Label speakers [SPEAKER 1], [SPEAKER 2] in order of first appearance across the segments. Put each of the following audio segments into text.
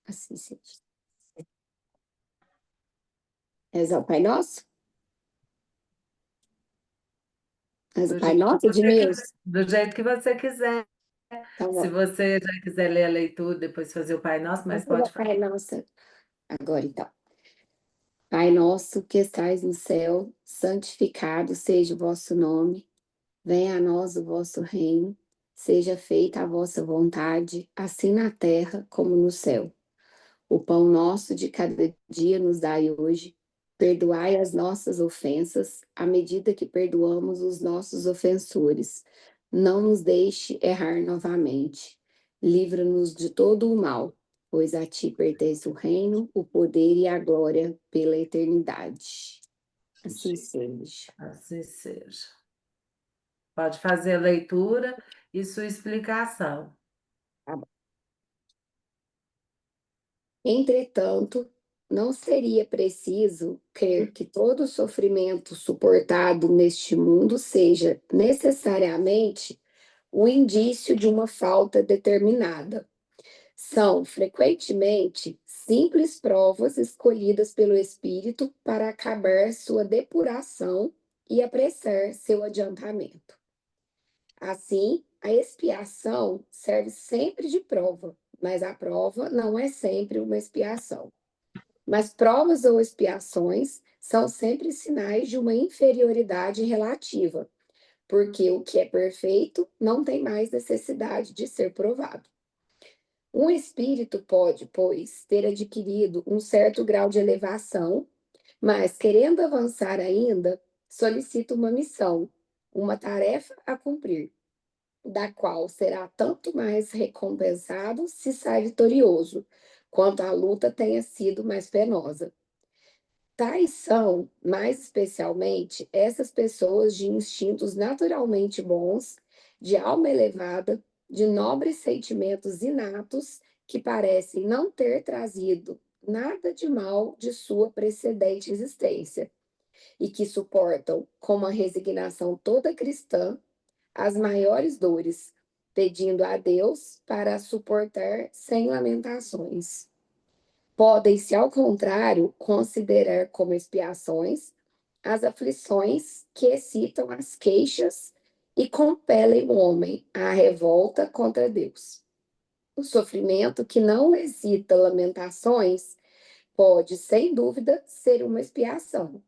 [SPEAKER 1] Assim seja. Rezar o Pai Nosso? Reza o
[SPEAKER 2] Do
[SPEAKER 1] Pai
[SPEAKER 2] jeito que
[SPEAKER 1] Nosso,
[SPEAKER 2] você quiser.
[SPEAKER 1] Edmilson?
[SPEAKER 2] Do jeito que você quiser.
[SPEAKER 1] Então,
[SPEAKER 2] Se
[SPEAKER 1] vamos.
[SPEAKER 2] você já quiser ler a leitura, depois fazer o Pai Nosso, mas
[SPEAKER 1] Vamos fazer o
[SPEAKER 2] pode
[SPEAKER 1] Pai
[SPEAKER 2] fazer.
[SPEAKER 1] Nosso agora, então. Pai nosso que estais no céu, santificado seja o vosso nome. Venha a nós o vosso reino. Seja feita a vossa vontade, assim na terra como no céu. O pão nosso de cada dia nos dai hoje. Perdoai as nossas ofensas, à medida que perdoamos os nossos ofensores. Não nos deixe errar novamente. Livra-nos de todo o mal, pois a ti pertence o reino, o poder e a glória pela eternidade. Assim seja.
[SPEAKER 2] Assim seja. Pode fazer a leitura e sua explicação.
[SPEAKER 1] Tá bom. Entretanto, não seria preciso crer que todo sofrimento suportado neste mundo seja necessariamente o indício de uma falta determinada. São, frequentemente, simples provas escolhidas pelo Espírito para acabar sua depuração e apressar seu adiantamento. Assim, a expiação serve sempre de prova, mas a prova não é sempre uma expiação. Mas provas ou expiações são sempre sinais de uma inferioridade relativa, porque o que é perfeito não tem mais necessidade de ser provado. Um espírito pode, pois, ter adquirido um certo grau de elevação, mas, querendo avançar ainda, solicita uma missão, uma tarefa a cumprir, da qual será tanto mais recompensado se sai vitorioso, quanto a luta tenha sido mais penosa. Tais são, mais especialmente, essas pessoas de instintos naturalmente bons, de alma elevada, de nobres sentimentos inatos, que parecem não ter trazido nada de mal de sua precedente existência, e que suportam, com uma resignação toda cristã, as maiores dores, pedindo a Deus para as suportar sem lamentações. Podem-se, ao contrário, considerar como expiações as aflições que excitam as queixas e compelem o homem à revolta contra Deus. O sofrimento que não excita lamentações pode, sem dúvida, ser uma expiação,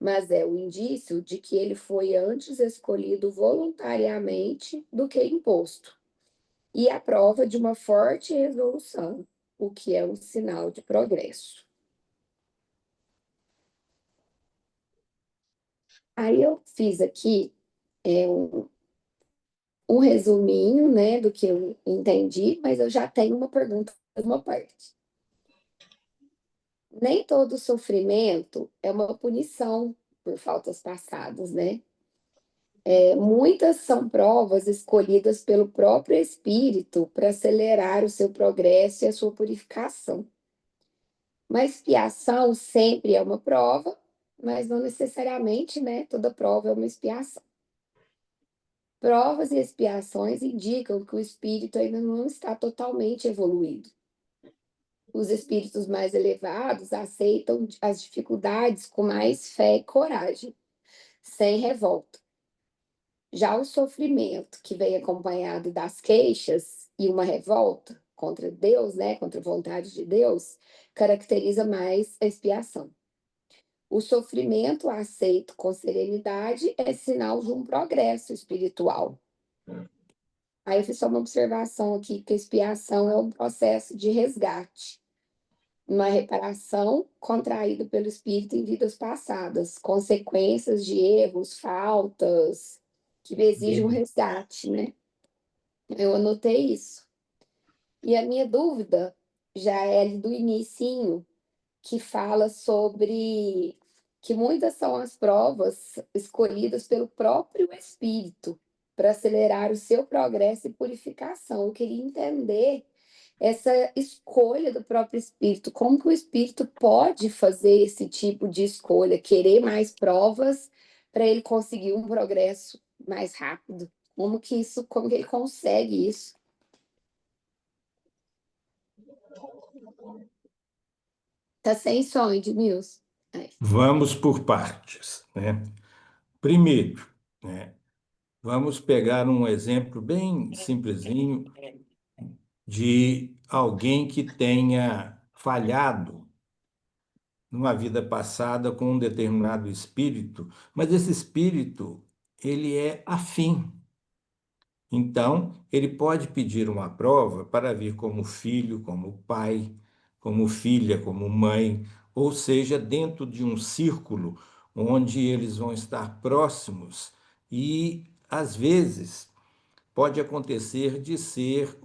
[SPEAKER 1] mas é o indício de que ele foi antes escolhido voluntariamente do que imposto, e a prova de uma forte resolução, o que é um sinal de progresso. Aí eu fiz aqui um resuminho, né, do que eu entendi, mas eu já tenho uma pergunta, uma parte. Nem todo sofrimento é uma punição por faltas passadas, né? Muitas são provas escolhidas pelo próprio Espírito para acelerar o seu progresso e a sua purificação. Uma expiação sempre é uma prova, mas não necessariamente, né? Toda prova é uma expiação. Provas e expiações indicam que o espírito ainda não está totalmente evoluído. Os espíritos mais elevados aceitam as dificuldades com mais fé e coragem, sem revolta. Já o sofrimento, que vem acompanhado das queixas e uma revolta contra Deus, né, contra a vontade de Deus, caracteriza mais a expiação. O sofrimento aceito com serenidade é sinal de um progresso espiritual. Aí eu fiz só uma observação aqui, que a expiação é um processo de resgate, uma reparação contraída pelo espírito em vidas passadas, consequências de erros, faltas, que exigem um resgate, né? Eu anotei isso. E a minha dúvida já é ali do inicinho, que fala sobre que muitas são as provas escolhidas pelo próprio Espírito para acelerar o seu progresso e purificação. Eu queria entender essa escolha do próprio Espírito, como que o Espírito pode fazer esse tipo de escolha, querer mais provas para ele conseguir um progresso mais rápido. Como que ele consegue isso? Tá sem som, Edmilson. Aí.
[SPEAKER 3] Vamos por partes, né? Primeiro, né, vamos pegar um exemplo bem simplesinho de alguém que tenha falhado numa vida passada com um determinado espírito, mas esse espírito, ele é afim. Então, ele pode pedir uma prova para vir como filho, como pai, como filha, como mãe, ou seja, dentro de um círculo onde eles vão estar próximos e, às vezes, pode acontecer de ser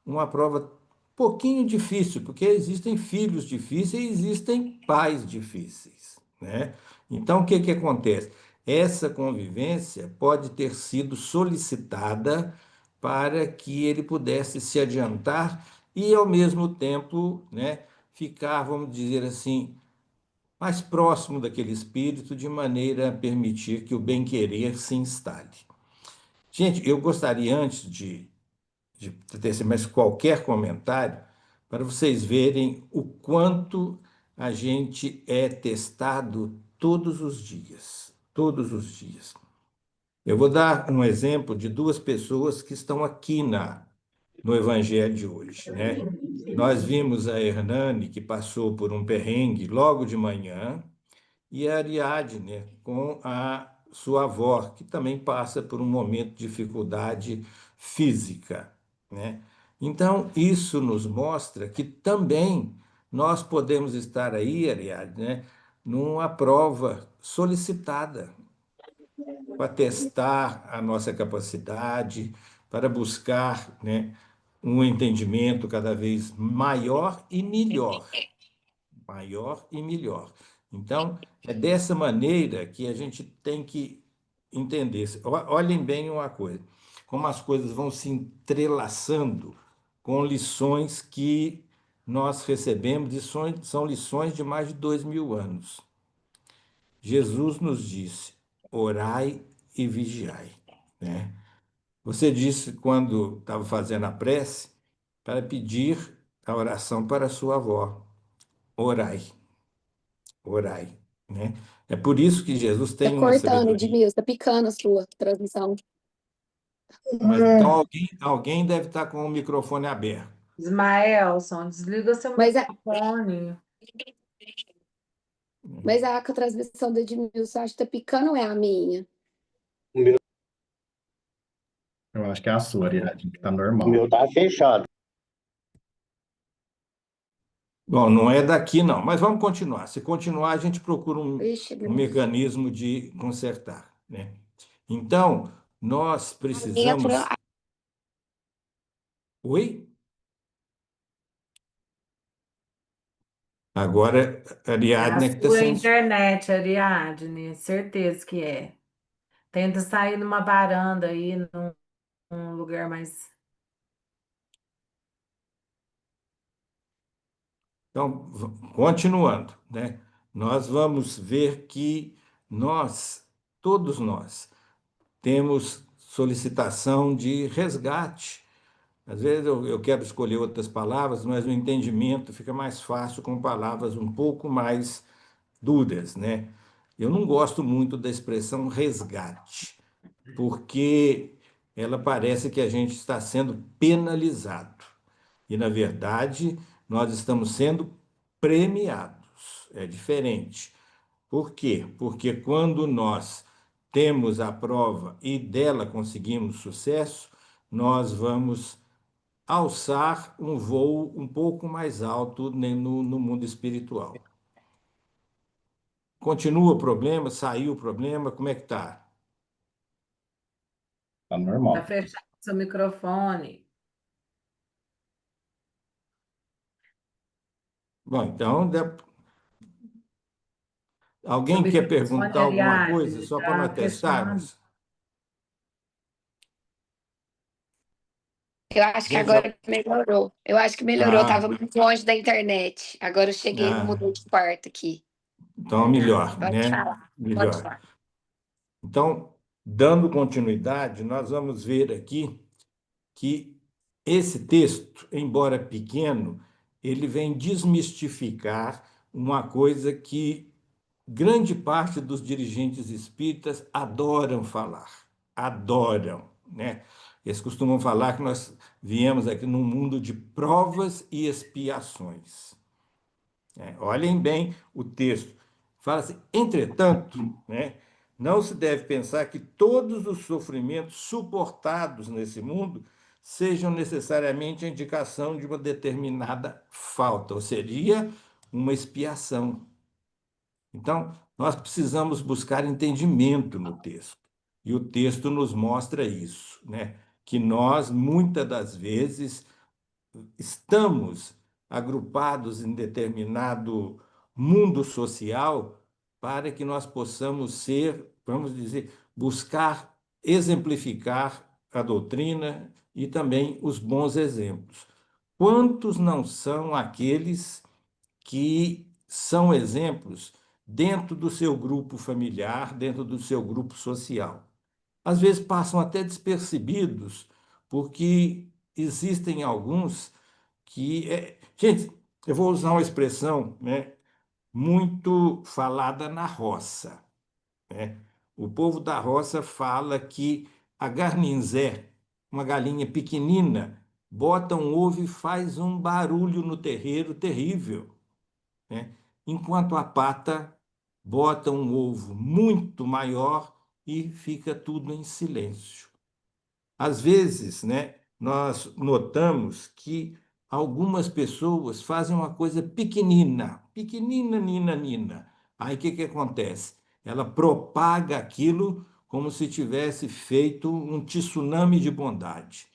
[SPEAKER 3] uma prova pouquinho difícil, porque existem filhos difíceis e existem pais difíceis, né? Então, o que que acontece? Essa convivência pode ter sido solicitada para que ele pudesse se adiantar e, ao mesmo tempo, né, ficar, vamos dizer assim, mais próximo daquele espírito, de maneira a permitir que o bem-querer se instale. Gente, eu gostaria, antes de tecer mais qualquer comentário, para vocês verem o quanto a gente é testado todos os dias. Todos os dias. Eu vou dar um exemplo de duas pessoas que estão aqui no Evangelho de hoje, né? Nós vimos a Hernani, que passou por um perrengue logo de manhã, e a Ariadne com a sua avó, que também passa por um momento de dificuldade física, né? Então, isso nos mostra que também nós podemos estar aí, Ariadne, né, numa prova solicitada para testar a nossa capacidade, para buscar, né, um entendimento cada vez maior e melhor, maior e melhor. Então, é dessa maneira que a gente tem que entender. Olhem bem uma coisa, como as coisas vão se entrelaçando com lições que nós recebemos, são lições de mais de 2000 anos. Jesus nos disse: orai e vigiai, né? Você disse, quando estava fazendo a prece, para pedir a oração para a sua avó. Orai, orai, né? É por isso que Jesus
[SPEAKER 1] Tá
[SPEAKER 3] tem uma
[SPEAKER 1] cortando,
[SPEAKER 3] sabedoria.
[SPEAKER 1] Edmilson, tá picando a sua transmissão.
[SPEAKER 3] Mas então alguém deve estar com o microfone aberto.
[SPEAKER 2] Ismaelson, desliga seu
[SPEAKER 1] Mas
[SPEAKER 2] microfone.
[SPEAKER 1] a transmissão do Edmilson, acho que tá picando, é a minha.
[SPEAKER 4] Eu acho que é a sua, Ariadne, que tá
[SPEAKER 5] O
[SPEAKER 4] normal.
[SPEAKER 5] meu tá fechado.
[SPEAKER 3] Bom, não é daqui não, mas vamos continuar. Se continuar, a gente procura
[SPEAKER 1] Ixi,
[SPEAKER 3] um mecanismo de consertar, né? Então, nós
[SPEAKER 1] a minha,
[SPEAKER 3] precisamos. Oi? Agora, a
[SPEAKER 2] É a
[SPEAKER 3] Ariadne é que está
[SPEAKER 2] sua
[SPEAKER 3] sem.
[SPEAKER 2] internet, Ariadne, certeza que é. Tenta sair numa varanda aí, num lugar mais.
[SPEAKER 3] Então, continuando, né? Nós vamos ver que todos nós, temos solicitação de resgate. Às vezes eu quero escolher outras palavras, mas o entendimento fica mais fácil com palavras um pouco mais duras, né? Eu não gosto muito da expressão resgate, porque ela parece que a gente está sendo penalizado. E, na verdade, nós estamos sendo premiados. É diferente. Por quê? Porque quando nós temos a prova e dela conseguimos sucesso, nós vamos alçar um voo um pouco mais alto no mundo espiritual. Continua o problema? Saiu o problema? Como é que está?
[SPEAKER 4] Tá
[SPEAKER 2] Tá
[SPEAKER 4] normal.
[SPEAKER 2] fechado seu microfone.
[SPEAKER 3] Bom, então,
[SPEAKER 2] Seu
[SPEAKER 3] alguém quer
[SPEAKER 2] microfone,
[SPEAKER 3] perguntar alguma coisa
[SPEAKER 2] Ariadne,
[SPEAKER 3] só para nós
[SPEAKER 2] tá fechado.
[SPEAKER 3] testarmos?
[SPEAKER 1] Eu acho que
[SPEAKER 3] Gente,
[SPEAKER 1] agora melhorou. Eu acho que melhorou. Eu
[SPEAKER 3] ah,
[SPEAKER 1] tava muito longe da internet. Agora eu cheguei,
[SPEAKER 3] ah,
[SPEAKER 1] mudei de quarto aqui.
[SPEAKER 3] então melhor,
[SPEAKER 1] Pode
[SPEAKER 3] né?
[SPEAKER 1] falar, pode
[SPEAKER 3] Melhor.
[SPEAKER 1] falar.
[SPEAKER 3] Então, dando continuidade, nós vamos ver aqui que esse texto, embora pequeno, ele vem desmistificar uma coisa que grande parte dos dirigentes espíritas adoram falar, adoram, né? Eles costumam falar que nós viemos aqui num mundo de provas e expiações. Olhem bem o texto. Fala assim, entretanto, né, não se deve pensar que todos os sofrimentos suportados nesse mundo sejam necessariamente a indicação de uma determinada falta, ou seria uma expiação. Então, nós precisamos buscar entendimento no texto. E o texto nos mostra isso, né? Que nós, muitas das vezes, estamos agrupados em determinado mundo social para que nós possamos ser, vamos dizer, buscar exemplificar a doutrina e também os bons exemplos. Quantos não são aqueles que são exemplos dentro do seu grupo familiar, dentro do seu grupo social? Às vezes passam até despercebidos, porque existem alguns que. Gente, eu vou usar uma expressão, né, muito falada na roça, né? O povo da roça fala que a garninzé, uma galinha pequenina, bota um ovo e faz um barulho no terreiro terrível, né? Enquanto a pata bota um ovo muito maior e fica tudo em silêncio. Às vezes, né, nós notamos que algumas pessoas fazem uma coisa pequenina, pequenina, nina, nina. Aí o que que acontece? Ela propaga aquilo como se tivesse feito um tsunami de bondade,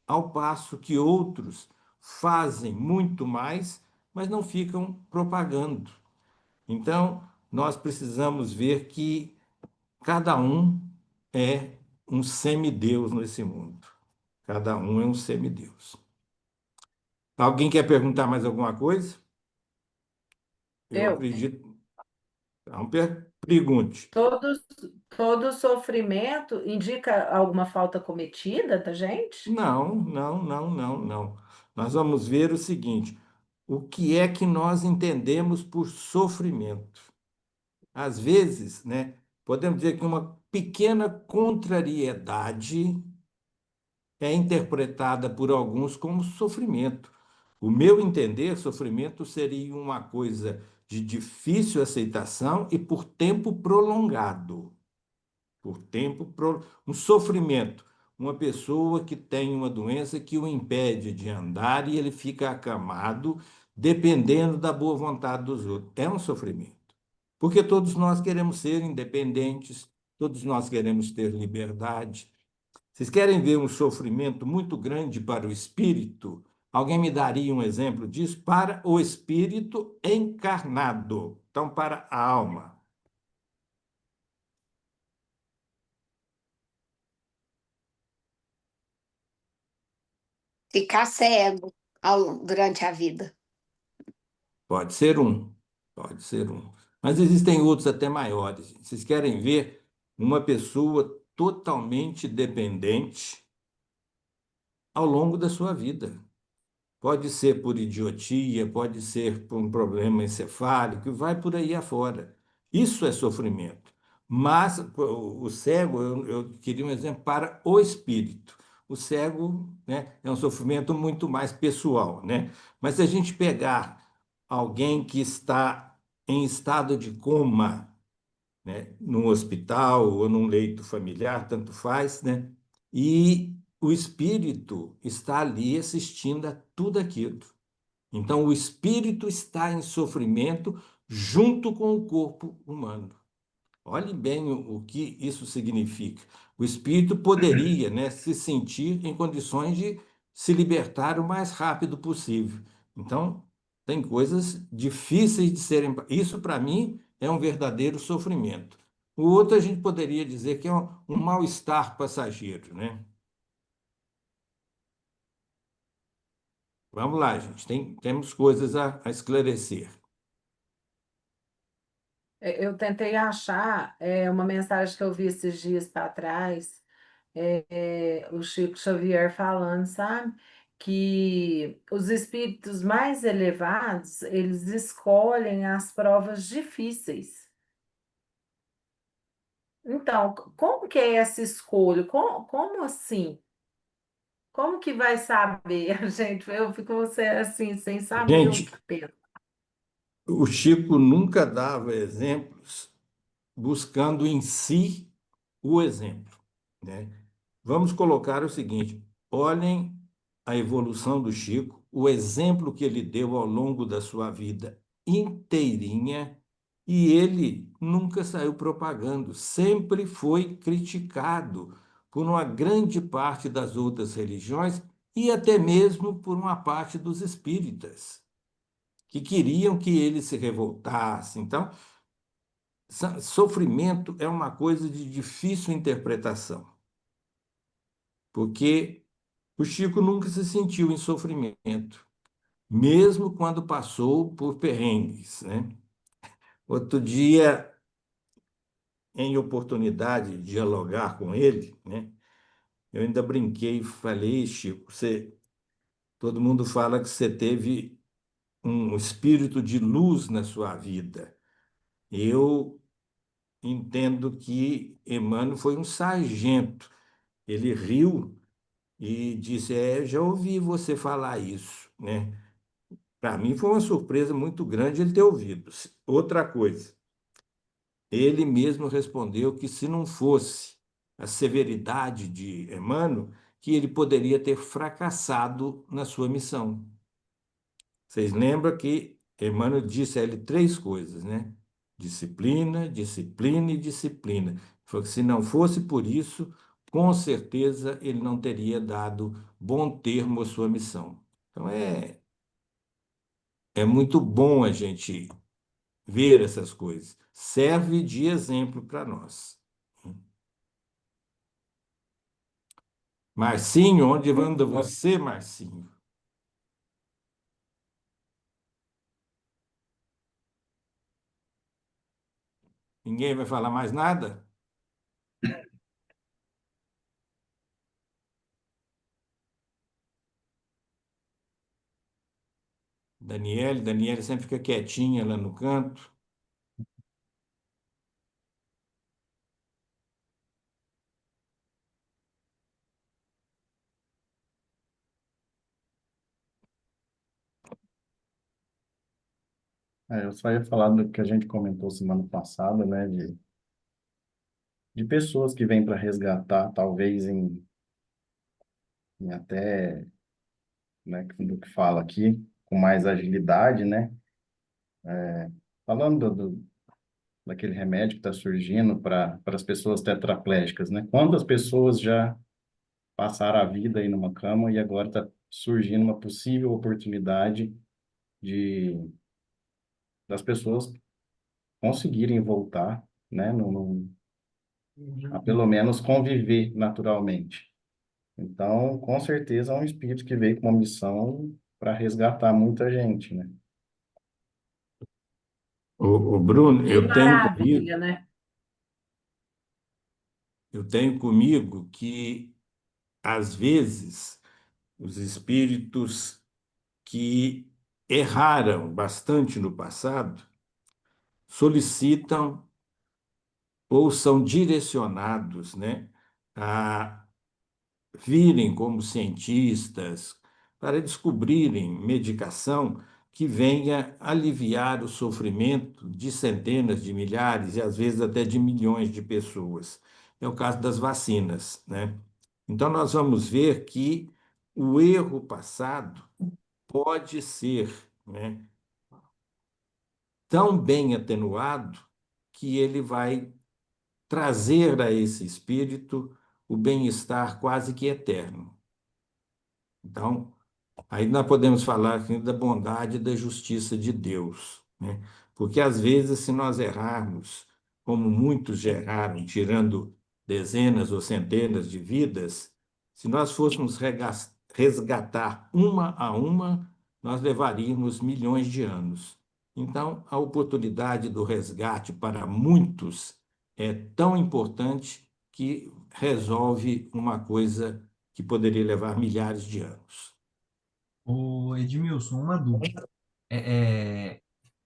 [SPEAKER 3] ao passo que outros fazem muito mais, mas não ficam propagando. Então, nós precisamos ver que cada um é um semideus nesse mundo. Cada um é um semideus. Alguém quer perguntar mais alguma coisa? Eu
[SPEAKER 2] Eu.
[SPEAKER 3] acredito. Então, pergunte.
[SPEAKER 2] Todo, todo sofrimento indica alguma falta cometida da gente?
[SPEAKER 3] Não, não, não, não, não. Nós vamos ver o seguinte: o que é que nós entendemos por sofrimento? Às vezes, né, podemos dizer que uma pequena contrariedade é interpretada por alguns como sofrimento. O meu entender, sofrimento seria uma coisa de difícil aceitação e por tempo prolongado. Um sofrimento. Uma pessoa que tem uma doença que o impede de andar e ele fica acamado, dependendo da boa vontade dos outros. É um sofrimento. Porque todos nós queremos ser independentes, todos nós queremos ter liberdade. Vocês querem ver um sofrimento muito grande para o espírito? Alguém me daria um exemplo disso? Para o espírito encarnado, então para a alma.
[SPEAKER 1] Ficar cego durante a vida.
[SPEAKER 3] Pode ser um, pode ser um. Mas existem outros até maiores. Vocês querem ver uma pessoa totalmente dependente ao longo da sua vida? Pode ser por idiotia, pode ser por um problema encefálico, vai por aí afora. Isso é sofrimento. Mas o cego, eu queria um exemplo para o espírito. O cego, né, é um sofrimento muito mais pessoal, né? Mas se a gente pegar alguém que está em estado de coma, né, num hospital ou num leito familiar, tanto faz, né? E o espírito está ali assistindo a tudo aquilo. Então, o espírito está em sofrimento junto com o corpo humano. Olhe bem o que isso significa. O espírito poderia, né, se sentir em condições de se libertar o mais rápido possível. Então, tem coisas difíceis de serem. Isso, para mim, é um verdadeiro sofrimento. O outro a gente poderia dizer que é um mal-estar passageiro, né? Vamos lá, gente, temos coisas a esclarecer.
[SPEAKER 2] Eu tentei achar uma mensagem que eu vi esses dias para trás, o Chico Xavier falando, sabe? que os espíritos mais elevados, eles escolhem as provas difíceis. Então, como que é essa escolha? Como assim? Como que vai saber, gente? Eu fico você assim, sem saber o
[SPEAKER 3] Gente,
[SPEAKER 2] que pensa.
[SPEAKER 3] o Chico nunca dava exemplos buscando em si o exemplo, né? Vamos colocar o seguinte: olhem a evolução do Chico, o exemplo que ele deu ao longo da sua vida inteirinha, e ele nunca saiu propagando, sempre foi criticado por uma grande parte das outras religiões e até mesmo por uma parte dos espíritas, que queriam que ele se revoltasse. Então, sofrimento é uma coisa de difícil interpretação, porque o Chico nunca se sentiu em sofrimento, mesmo quando passou por perrengues, né? Outro dia, em oportunidade de dialogar com ele, né, eu ainda brinquei e falei: Chico, todo mundo fala que você teve um espírito de luz na sua vida. Eu entendo que Emmanuel foi um sargento. Ele riu e disse: já ouvi você falar isso, né? Para mim foi uma surpresa muito grande ele ter ouvido. Outra coisa, ele mesmo respondeu que se não fosse a severidade de Emmanuel, que ele poderia ter fracassado na sua missão. Vocês lembram que Emmanuel disse a ele três coisas, né? Disciplina, disciplina e disciplina. Ele falou que se não fosse por isso, com certeza ele não teria dado bom termo à sua missão. Então é muito bom a gente ver essas coisas. Serve de exemplo para nós. Marcinho, onde anda você, Marcinho? Ninguém vai falar mais nada? Daniele sempre fica quietinha lá no canto.
[SPEAKER 4] Eu só ia falar do que a gente comentou semana passada, né, de pessoas que vêm para resgatar, talvez em até, né, do que fala aqui, com mais agilidade, né? Falando daquele remédio que está surgindo para as pessoas tetraplégicas, né? Quantas pessoas já passaram a vida aí numa cama e agora está surgindo uma possível oportunidade de das pessoas conseguirem voltar, né? A pelo menos conviver naturalmente. Então, com certeza, é um espírito que veio com uma missão para resgatar muita gente, né?
[SPEAKER 3] O Bruno,
[SPEAKER 2] Que maravilha, né?
[SPEAKER 3] eu tenho comigo que, às vezes, os espíritos que erraram bastante no passado solicitam ou são direcionados, né, a virem como cientistas para descobrirem medicação que venha aliviar o sofrimento de centenas de milhares e às vezes até de milhões de pessoas. É o caso das vacinas, né? Então nós vamos ver que o erro passado pode ser, né, tão bem atenuado que ele vai trazer a esse espírito o bem-estar quase que eterno. Então, aí nós podemos falar assim, da bondade e da justiça de Deus, né? Porque às vezes, se nós errarmos, como muitos já erraram, tirando dezenas ou centenas de vidas, se nós fôssemos resgatar uma a uma, nós levaríamos milhões de anos. Então, a oportunidade do resgate para muitos é tão importante que resolve uma coisa que poderia levar milhares de anos.
[SPEAKER 5] Ô, Edmilson, uma dúvida.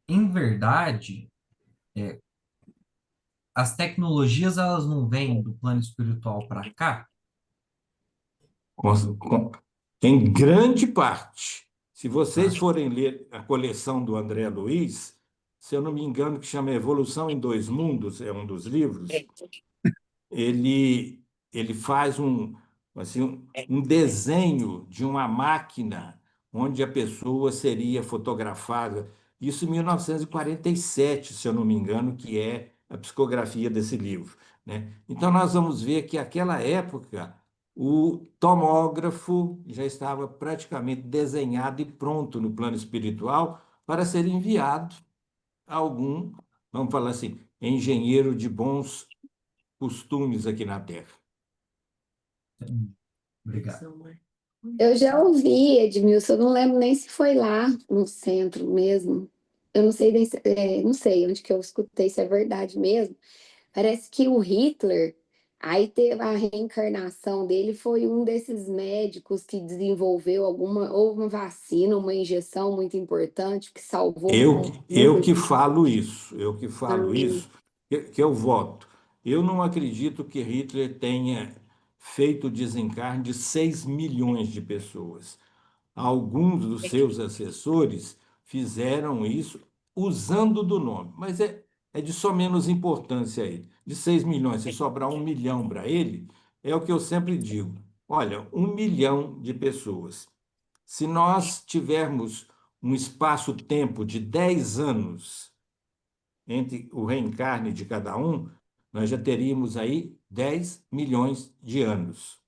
[SPEAKER 5] Em verdade, as tecnologias elas não vêm do plano espiritual para cá?
[SPEAKER 3] Com- com- Em grande parte. Se vocês
[SPEAKER 5] Ah,
[SPEAKER 3] forem ler a coleção do André Luiz, se eu não me engano, que chama Evolução em Dois Mundos, é um dos livros, ele, ele faz assim, um desenho de uma máquina onde a pessoa seria fotografada. Isso em 1947, se eu não me engano, que é a psicografia desse livro, né? Então, nós vamos ver que, naquela época, o tomógrafo já estava praticamente desenhado e pronto no plano espiritual para ser enviado a algum, vamos falar assim, engenheiro de bons costumes aqui na Terra.
[SPEAKER 5] obrigado.
[SPEAKER 1] Eu já ouvi, Edmilson, eu não lembro nem se foi lá no centro mesmo. Eu não sei, não sei onde que eu escutei se é verdade mesmo. Parece que o Hitler, aí teve a reencarnação dele, foi um desses médicos que desenvolveu ou uma vacina, uma injeção muito importante que
[SPEAKER 3] Eu,
[SPEAKER 1] salvou
[SPEAKER 3] eu
[SPEAKER 1] muita
[SPEAKER 3] que
[SPEAKER 1] gente.
[SPEAKER 3] falo isso, eu que falo
[SPEAKER 1] Ah,
[SPEAKER 3] isso, que eu voto. Eu não acredito que Hitler tenha feito o desencarne de 6 milhões de pessoas. Alguns dos seus assessores fizeram isso usando do nome, mas é de só menos importância a ele. De 6 milhões, se sobrar 1 milhão para ele, é o que eu sempre digo. Olha, 1 milhão de pessoas. Se nós tivermos um espaço-tempo de 10 anos entre o reencarne de cada um, nós já teríamos aí 10 milhões de anos.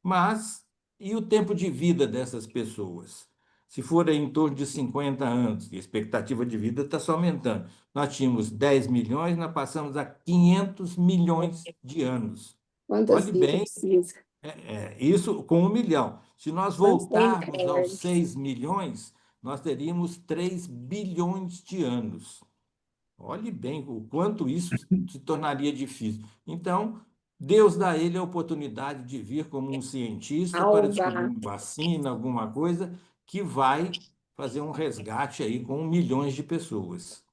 [SPEAKER 3] Mas, e o tempo de vida dessas pessoas? Se for em torno de 50 anos, e a expectativa de vida está só aumentando. Nós tínhamos 10 milhões, nós passamos a 500 milhões de anos.
[SPEAKER 1] quantas
[SPEAKER 3] Olhe
[SPEAKER 1] vidas
[SPEAKER 3] bem,
[SPEAKER 1] precisa?
[SPEAKER 3] isso com 1 milhão. Se nós
[SPEAKER 1] Quantos
[SPEAKER 3] voltarmos aos
[SPEAKER 1] reencarnes?
[SPEAKER 3] 6 milhões, nós teríamos 3 bilhões de anos. Olhe bem o quanto isso se tornaria difícil. Então, Deus dá a ele a oportunidade de vir como um cientista para descobrir
[SPEAKER 1] Salvar.
[SPEAKER 3] uma vacina, alguma coisa que vai fazer um resgate aí com milhões de pessoas.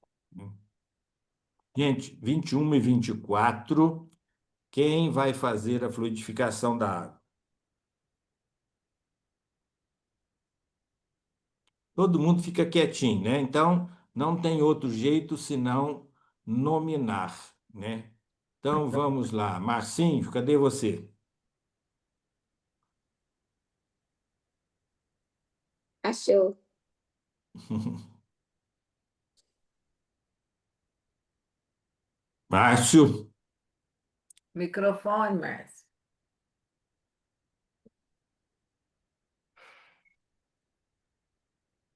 [SPEAKER 3] Gente, 21 e 24, quem vai fazer a fluidificação da água? Todo mundo fica quietinho, né? Então, não tem outro jeito senão nominar, né? Então, vamos lá. Marcinho, cadê você?
[SPEAKER 1] Achou.
[SPEAKER 3] Márcio.
[SPEAKER 2] Microfone, Márcio.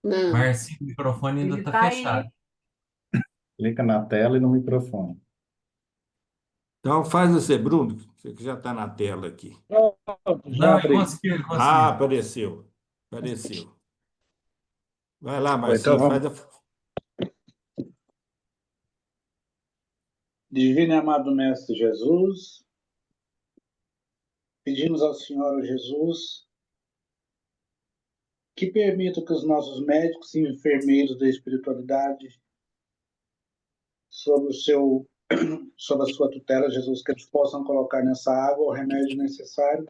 [SPEAKER 1] Não.
[SPEAKER 5] Marcinho, o microfone ainda
[SPEAKER 2] Ele
[SPEAKER 5] está
[SPEAKER 2] tá
[SPEAKER 5] fechado.
[SPEAKER 2] aí.
[SPEAKER 4] Clica na tela e no microfone.
[SPEAKER 3] Então, faz você, Bruno, você que já está na tela aqui.
[SPEAKER 6] Pronto, já
[SPEAKER 5] Não, ele
[SPEAKER 6] abri.
[SPEAKER 5] conseguiu, ele
[SPEAKER 3] Ah,
[SPEAKER 5] conseguiu.
[SPEAKER 3] apareceu. Apareceu. Vai lá,
[SPEAKER 6] Então
[SPEAKER 3] Marcinho,
[SPEAKER 6] vamos.
[SPEAKER 3] faz a.
[SPEAKER 6] Divino e amado Mestre Jesus, pedimos ao Senhor Jesus que permita que os nossos médicos e enfermeiros da espiritualidade, sob o seu, sob a sua tutela, Jesus, que eles possam colocar nessa água o remédio necessário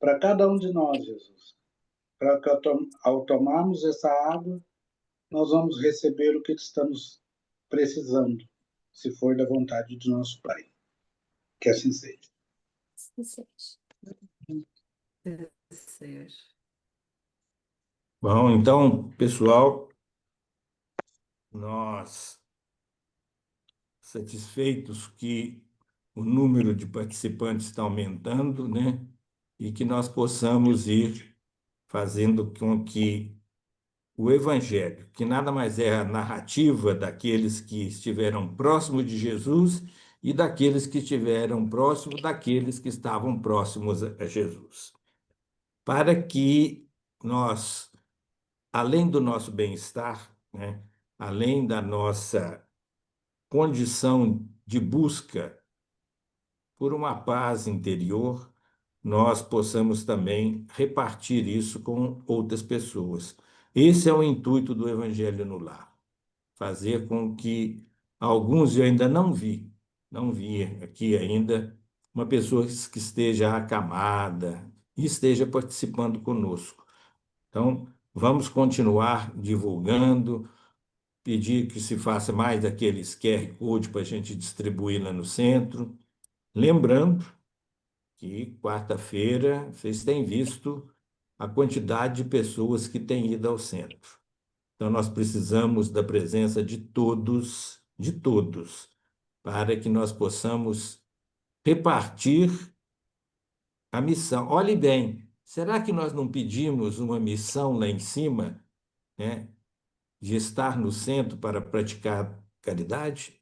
[SPEAKER 6] para cada um de nós, Jesus. Para que ao tomarmos essa água, nós vamos receber o que estamos precisando, se for da vontade do nosso Pai. Que assim seja.
[SPEAKER 2] Seja.
[SPEAKER 3] Bom, então, pessoal, nós satisfeitos que o número de participantes está aumentando, né? E que nós possamos ir fazendo com que o Evangelho, que nada mais é a narrativa daqueles que estiveram próximos de Jesus e daqueles que estiveram próximos daqueles que estavam próximos a Jesus, para que nós, além do nosso bem-estar, né, além da nossa condição de busca por uma paz interior, nós possamos também repartir isso com outras pessoas. Esse é o intuito do Evangelho no Lar, fazer com que alguns eu ainda não vi aqui ainda, uma pessoa que esteja acamada e esteja participando conosco. Então, vamos continuar divulgando, pedir que se faça mais daqueles QR Code para a gente distribuir lá no centro. Lembrando que quarta-feira vocês têm visto a quantidade de pessoas que têm ido ao centro. Então, nós precisamos da presença de todos, para que nós possamos repartir a missão. Olhe bem, será que nós não pedimos uma missão lá em cima, né, de estar no centro para praticar caridade?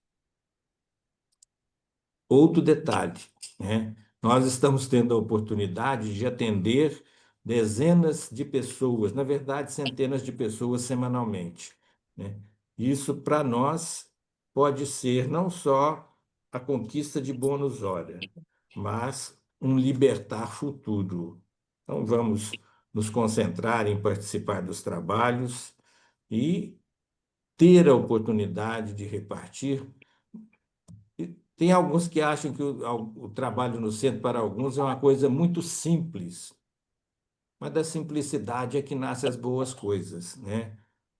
[SPEAKER 3] Outro detalhe, né? Nós estamos tendo a oportunidade de atender dezenas de pessoas, na verdade, centenas de pessoas semanalmente, né? Isso, para nós, pode ser não só a conquista de bônus hora, mas um libertar futuro. Então, vamos nos concentrar em participar dos trabalhos e ter a oportunidade de repartir. Tem alguns que acham que o trabalho no centro, para alguns, é uma coisa muito simples, mas da simplicidade é que nascem as boas coisas, né?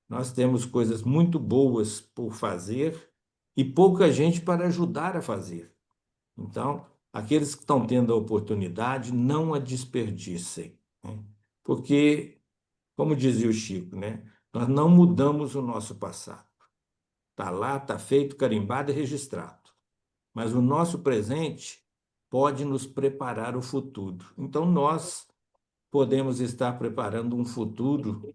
[SPEAKER 3] Nós temos coisas muito boas por fazer e pouca gente para ajudar a fazer. Então, aqueles que estão tendo a oportunidade, não a desperdicem, né? Porque, como dizia o Chico, né? Nós não mudamos o nosso passado. Está lá, está feito, carimbado e registrado. Mas o nosso presente pode nos preparar o futuro. Então, nós podemos estar preparando um futuro,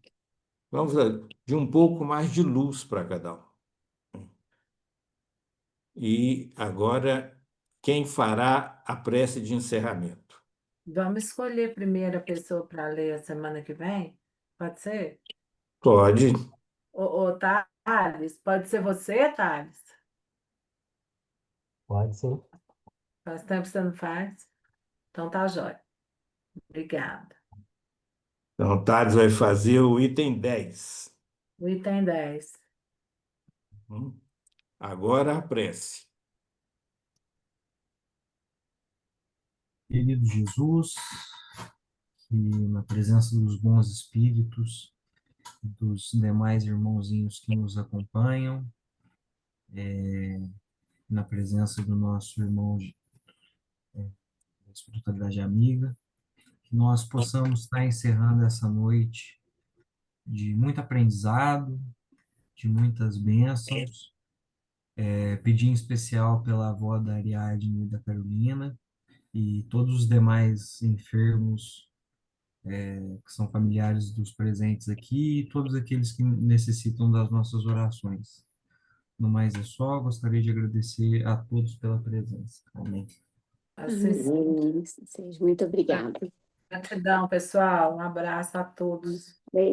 [SPEAKER 3] vamos lá, de um pouco mais de luz para cada um. E agora, quem fará a prece de encerramento?
[SPEAKER 2] Vamos escolher primeiro a pessoa para ler a semana que vem? Pode ser?
[SPEAKER 3] Pode.
[SPEAKER 2] Ô, Thales, pode ser você, Thales?
[SPEAKER 7] Pode sim.
[SPEAKER 2] Faz tempo que você não faz? Então tá jóia. Obrigada.
[SPEAKER 3] Então, Tades vai fazer o item 10.
[SPEAKER 2] O item 10.
[SPEAKER 3] Agora a prece.
[SPEAKER 5] Querido Jesus, que na presença dos bons espíritos, dos demais irmãozinhos que nos acompanham, na presença do nosso irmão da espiritualidade amiga, que nós possamos estar encerrando essa noite de muito aprendizado, de muitas bênçãos, pedir em especial pela avó da Ariadne e da Carolina, e todos os demais enfermos, que são familiares dos presentes aqui, e todos aqueles que necessitam das nossas orações. No mais é só, gostaria de agradecer a todos pela presença. Amém.
[SPEAKER 2] Assim,
[SPEAKER 1] Seja muito obrigada.
[SPEAKER 2] gratidão, pessoal. Um abraço a todos.
[SPEAKER 1] Beijo.